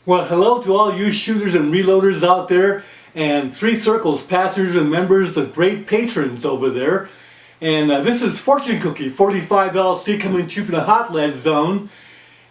Well, hello to all you shooters and reloaders out there, and Three Circles passengers and members, the great patrons over there. And this is Fortune Cookie 45 LC coming to you from the Hot Lead Zone.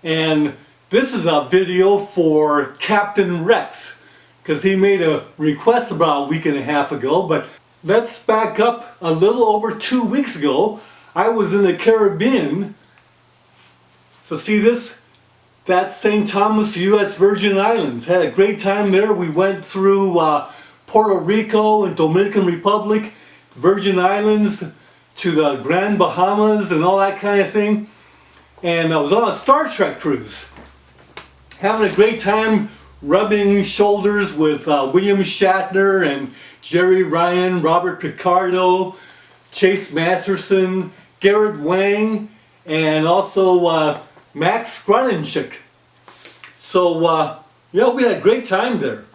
And this is a video for Captain Rex, because he made a request about a week and a half ago. But let's back up a little over 2 weeks ago. I was in the Caribbean. So see this? That's St. Thomas, U.S. Virgin Islands. Had a great time there. We went through Puerto Rico and Dominican Republic, Virgin Islands, to the Grand Bahamas and all that kind of thing. And I was on a Star Trek cruise. Having a great time rubbing shoulders with William Shatner and Jerry Ryan, Robert Picardo, Chase Masterson, Garrett Wang, and also Max Grunenchik. So, yeah, we had a great time there.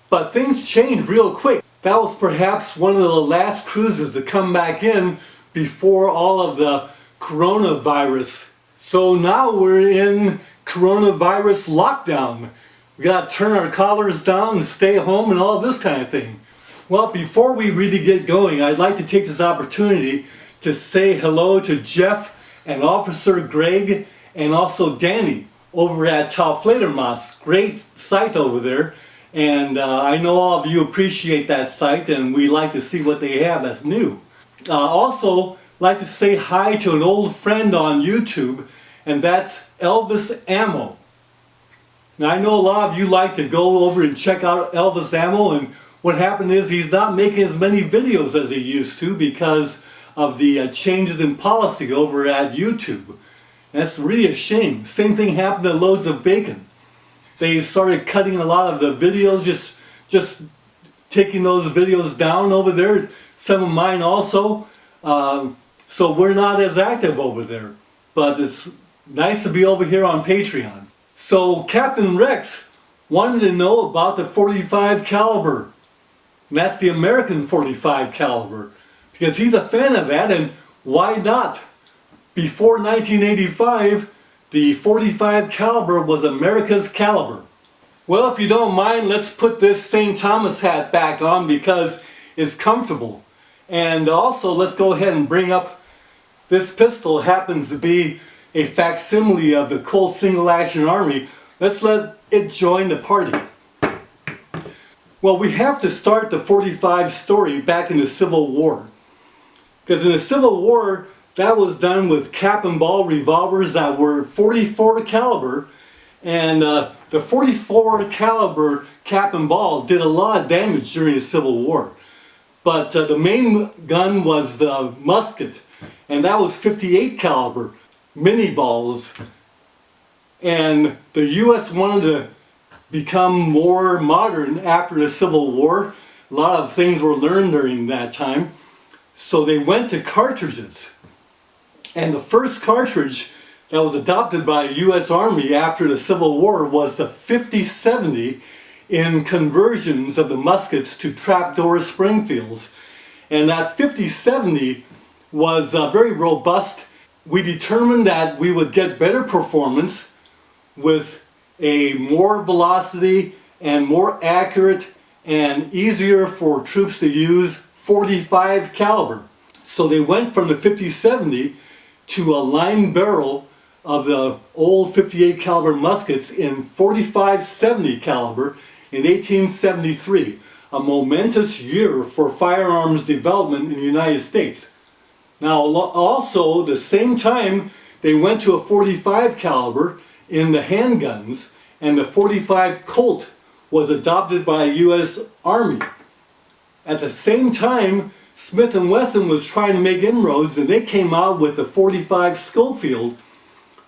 But things changed real quick. That was perhaps one of the last cruises to come back in before all of the coronavirus. So now we're in coronavirus lockdown. We gotta turn our collars down and stay home and all this kind of thing. Well, before we really get going, I'd like to take this opportunity to say hello to Jeff and Officer Greg and also Danny over at Taufledermaß. Great site over there, and I know all of you appreciate that site, and we like to see what they have that's new. Also like to say hi to an old friend on YouTube, and that's Elvis Ammo. Now I know a lot of you like to go over and check out Elvis Ammo, and what happened is he's not making as many videos as he used to because of the changes in policy over at YouTube. And that's really a shame. Same thing happened to Loads of Bacon. They started cutting a lot of the videos, just taking those videos down over there. Some of mine also. So we're not as active over there. But it's nice to be over here on Patreon. So Captain Rex wanted to know about the .45 caliber. And that's the American .45 caliber. Because he's a fan of that, and why not? Before 1985, the .45 caliber was America's caliber. Well, if you don't mind, let's put this St. Thomas hat back on because it's comfortable. And also, let's go ahead and bring up this pistol. It happens to be a facsimile of the Colt Single Action Army. Let's let it join the party. Well, we have to start the .45 story back in the Civil War. Because in the Civil War, that was done with cap and ball revolvers that were .44 caliber, and the .44 caliber cap and ball did a lot of damage during the Civil War. But the main gun was the musket, and that was .58 caliber mini balls. And the U.S. wanted to become more modern after the Civil War. A lot of things were learned during that time. So they went to cartridges. And the first cartridge that was adopted by the U.S. Army after the Civil War was the 50-70 in conversions of the muskets to trapdoor Springfields. And that 50-70 was very robust. We determined that we would get better performance with a more velocity and more accurate and easier for troops to use .45 caliber. So they went from the 50-70 to a line barrel of the old .58 caliber muskets in .45-70 caliber in 1873. A momentous year for firearms development in the United States. Now also the same time they went to a .45 caliber in the handguns, and the .45 Colt was adopted by the U.S. Army. At the same time, Smith Wesson was trying to make inroads, and they came out with the .45 Schofield,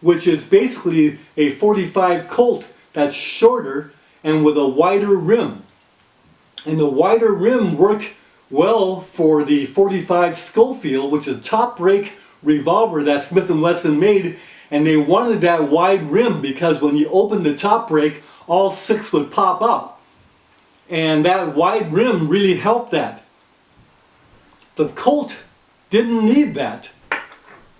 which is basically a .45 Colt that's shorter and with a wider rim. And the wider rim worked well for the .45 Schofield, which is a top-break revolver that Smith Wesson made, and they wanted that wide rim because when you opened the top break, all six would pop out. And that wide rim really helped that. The Colt didn't need that.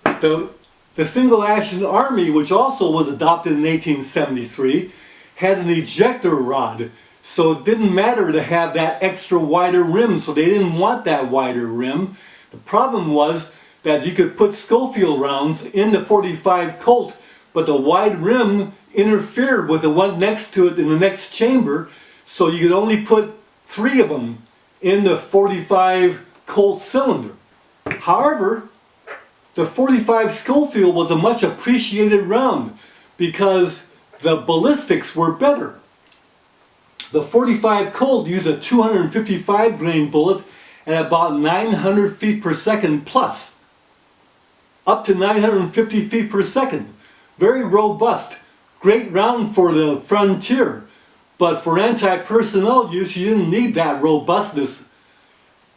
The The Single Action Army, which also was adopted in 1873, had an ejector rod. So it didn't matter to have that extra wider rim, so they didn't want that wider rim. The problem was that you could put Schofield rounds in the .45 Colt, but the wide rim interfered with the one next to it in the next chamber, so you could only put 3 of them in the .45 Colt cylinder. However, the .45 Schofield was a much appreciated round because the ballistics were better. The .45 Colt used a 255 grain bullet at about 900 feet per second plus, up to 950 feet per second. Very robust, great round for the frontier, but for anti-personnel use you didn't need that robustness.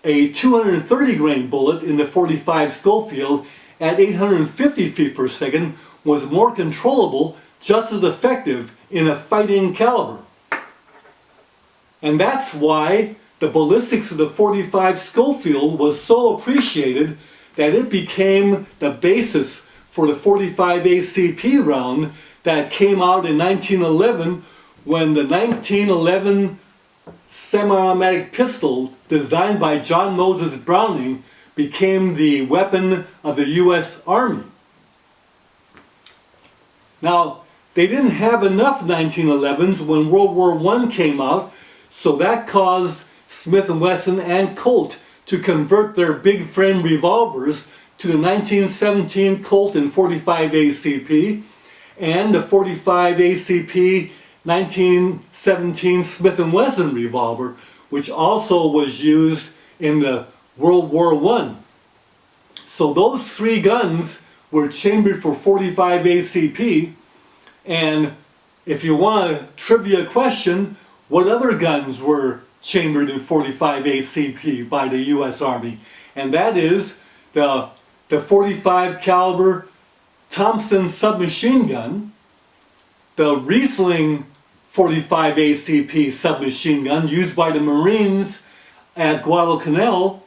A 230 grain bullet in the .45 Schofield at 850 feet per second was more controllable, just as effective in a fighting caliber. And that's why the ballistics of the .45 Schofield was so appreciated that it became the basis for the .45 ACP round that came out in 1911, when the 1911 semi-automatic pistol designed by John Moses Browning became the weapon of the U.S. Army. Now, they didn't have enough 1911s when World War I came out, so that caused Smith Wesson and Colt to convert their big frame revolvers to the 1917 Colt and .45 ACP and the .45 ACP 1917 Smith Wesson revolver, which also was used in the World War I. So those 3 guns were chambered for .45 ACP, and if you want a trivia question, what other guns were chambered in .45 ACP by the U.S. Army? And that is the .45 caliber Thompson submachine gun, the Riesling .45 ACP submachine gun used by the Marines at Guadalcanal,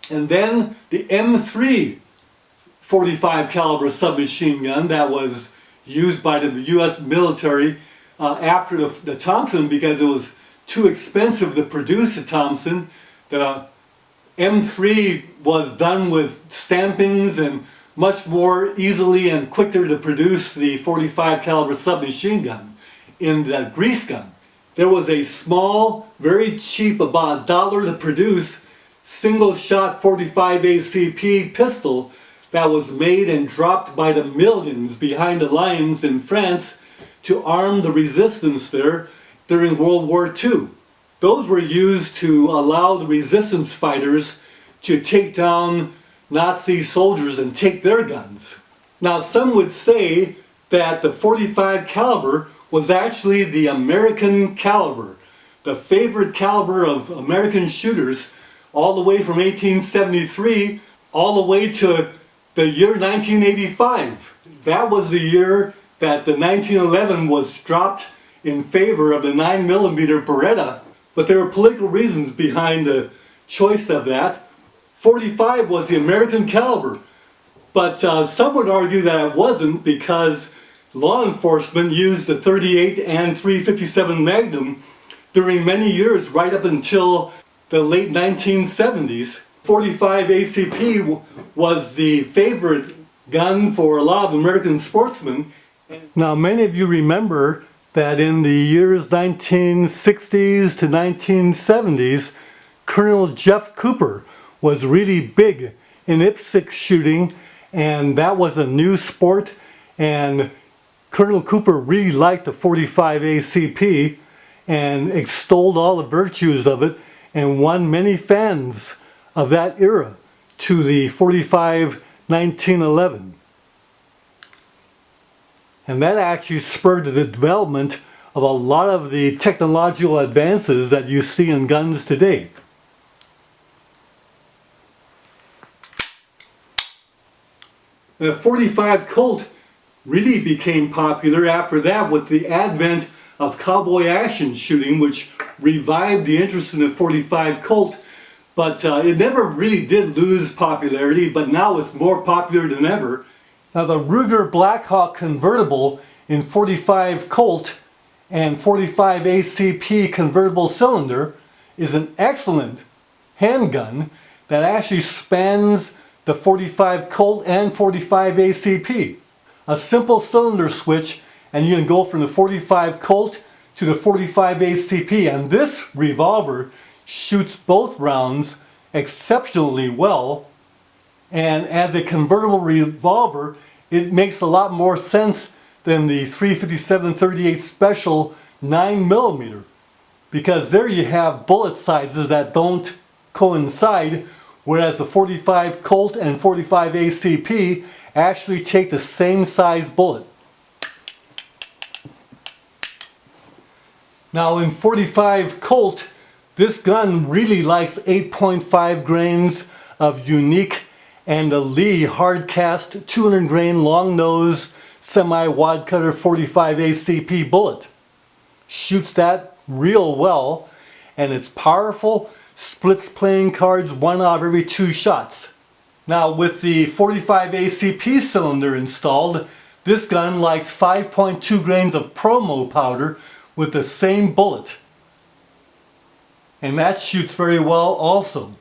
and then the M3 .45 caliber submachine gun that was used by the U.S. military after the Thompson, because it was too expensive to produce a Thompson. The M3 was done with stampings and much more easily and quicker to produce the .45 caliber submachine gun in the grease gun. There was a small, very cheap, about $1 to produce, single shot .45 ACP pistol that was made and dropped by the millions behind the lines in France to arm the resistance there during World War II. Those were used to allow the resistance fighters to take down Nazi soldiers and take their guns. Now, some would say that the .45 caliber was actually the American caliber, the favorite caliber of American shooters, all the way from 1873 all the way to the year 1985. That was the year that the 1911 was dropped in favor of the 9mm Beretta, but there were political reasons behind the choice of that. .45 was the American caliber, but some would argue that it wasn't, because law enforcement used the .38 and .357 Magnum during many years, right up until the late 1970s. .45 ACP was the favorite gun for a lot of American sportsmen. Now, many of you remember that in the years 1960s to 1970s, Colonel Jeff Cooper was really big in IPSC shooting, and that was a new sport, and Colonel Cooper really liked the .45 ACP and extolled all the virtues of it and won many fans of that era to the .45 1911. And that actually spurred the development of a lot of the technological advances that you see in guns today. The .45 Colt really became popular after that with the advent of cowboy action shooting, which revived the interest in the .45 Colt, but it never really did lose popularity, but now it's more popular than ever. Now the Ruger Blackhawk convertible in .45 Colt and .45 ACP convertible cylinder is an excellent handgun that actually spans the .45 Colt and .45 ACP. A simple cylinder switch and you can go from the .45 Colt to the .45 ACP, and this revolver shoots both rounds exceptionally well, and as a convertible revolver it makes a lot more sense than the 357-38 Special 9mm, because there you have bullet sizes that don't coincide, whereas the .45 Colt and .45 ACP actually take the same size bullet. Now in .45 Colt, this gun really likes 8.5 grains of unique and a Lee hard cast 200 grain long nose semi-wad cutter .45 ACP bullet. Shoots that real well, and it's powerful, splits playing cards 1 out of every 2 shots. Now with the .45 ACP cylinder installed, this gun likes 5.2 grains of promo powder with the same bullet. And that shoots very well also.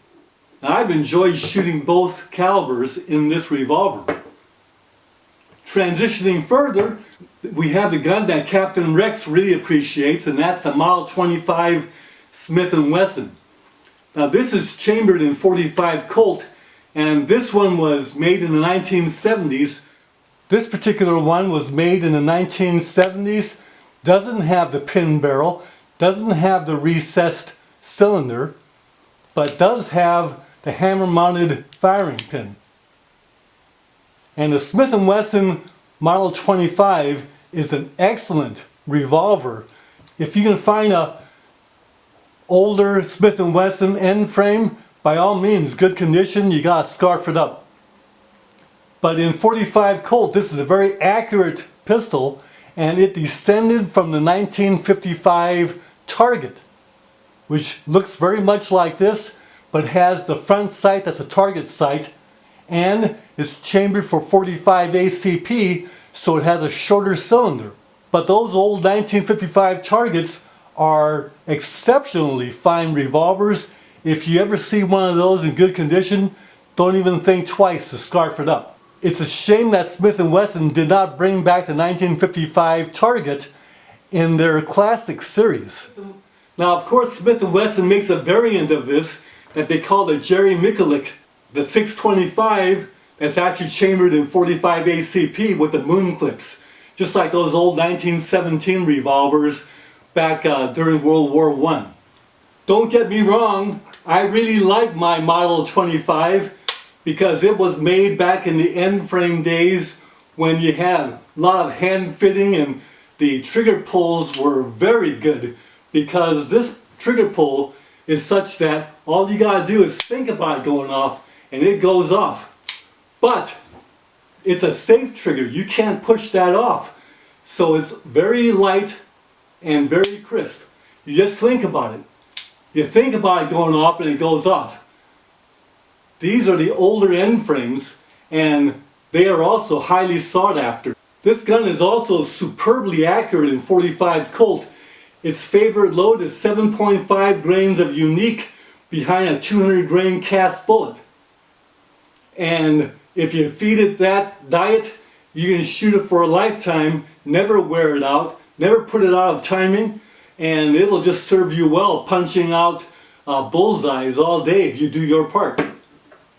Now, I've enjoyed shooting both calibers in this revolver. Transitioning further, we have the gun that Captain Rex really appreciates, and that's the Model 25 Smith Wesson. Now this is chambered in .45 Colt, and this one was made in the 1970s. This particular one was made in the 1970s, doesn't have the pin barrel, doesn't have the recessed cylinder, but does have the hammer mounted firing pin. And the Smith & Wesson Model 25 is an excellent revolver. If you can find a older Smith & Wesson end frame, by all means, good condition, you gotta scarf it up. But in .45 Colt, this is a very accurate pistol, and it descended from the 1955 Target, which looks very much like this, but has the front sight that's a target sight, and is chambered for .45 ACP, so it has a shorter cylinder. But those old 1955 Targets are exceptionally fine revolvers. If you ever see one of those in good condition, don't even think twice to scarf it up. It's a shame that Smith & Wesson did not bring back the 1955 Target in their classic series. Now of course Smith & Wesson makes a variant of this that they call the Jerry Mikulik, the 625, that's actually chambered in .45 ACP with the moon clips, just like those old 1917 revolvers back during World War I. Don't get me wrong, I really like my Model 25 because it was made back in the end frame days when you had a lot of hand fitting, and the trigger pulls were very good, because this trigger pull is such that all you gotta do is think about it going off and it goes off. But it's a safe trigger, you can't push that off. So it's very light and very crisp. You just think about it. You think about it going off and it goes off. These are the older end frames, and they are also highly sought after. This gun is also superbly accurate in .45 Colt. Its favorite load is 7.5 grains of unique behind a 200 grain cast bullet. And if you feed it that diet, you can shoot it for a lifetime, never wear it out, never put it out of timing, and it'll just serve you well, punching out bullseyes all day if you do your part.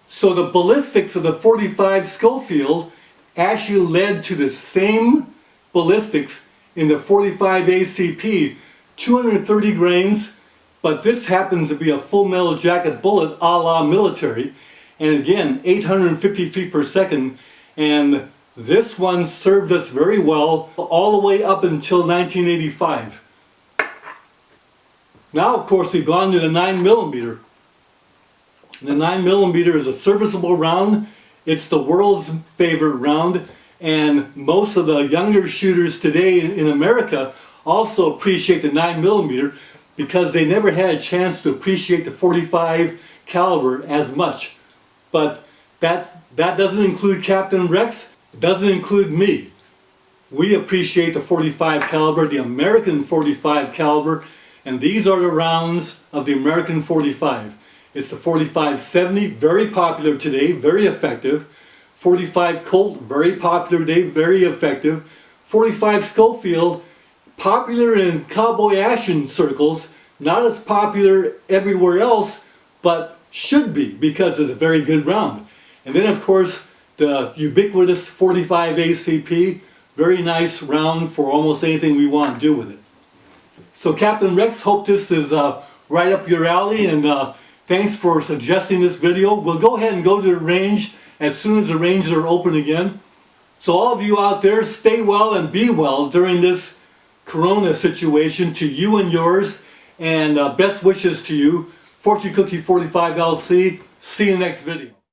So the ballistics of the .45 Schofield actually led to the same ballistics in the .45 ACP, 230 grains, but this happens to be a full metal jacket bullet a la military, and again 850 feet per second, and this one served us very well all the way up until 1985. Now of course we've gone to the 9mm. The 9mm is a serviceable round. It's the world's favorite round, and most of the younger shooters today in America also appreciate the 9mm because they never had a chance to appreciate the .45 caliber as much. But that doesn't include Captain Rex. It doesn't include me. We appreciate the .45 caliber, the American .45 caliber, and these are the rounds of the American .45. It's the .45-70, very popular today, very effective. .45 Colt, very popular today, very effective. .45 Schofield, popular in cowboy action circles, not as popular everywhere else, but should be because it's a very good round. And then of course the ubiquitous .45 ACP, very nice round for almost anything we want to do with it. So Captain Rex, hope this is right up your alley, and thanks for suggesting this video. We'll go ahead and go to the range as soon as the ranges are open again. So all of you out there, stay well and be well during this Corona situation, to you and yours, and best wishes to you. Fortune Cookie 45 LC. See you next video.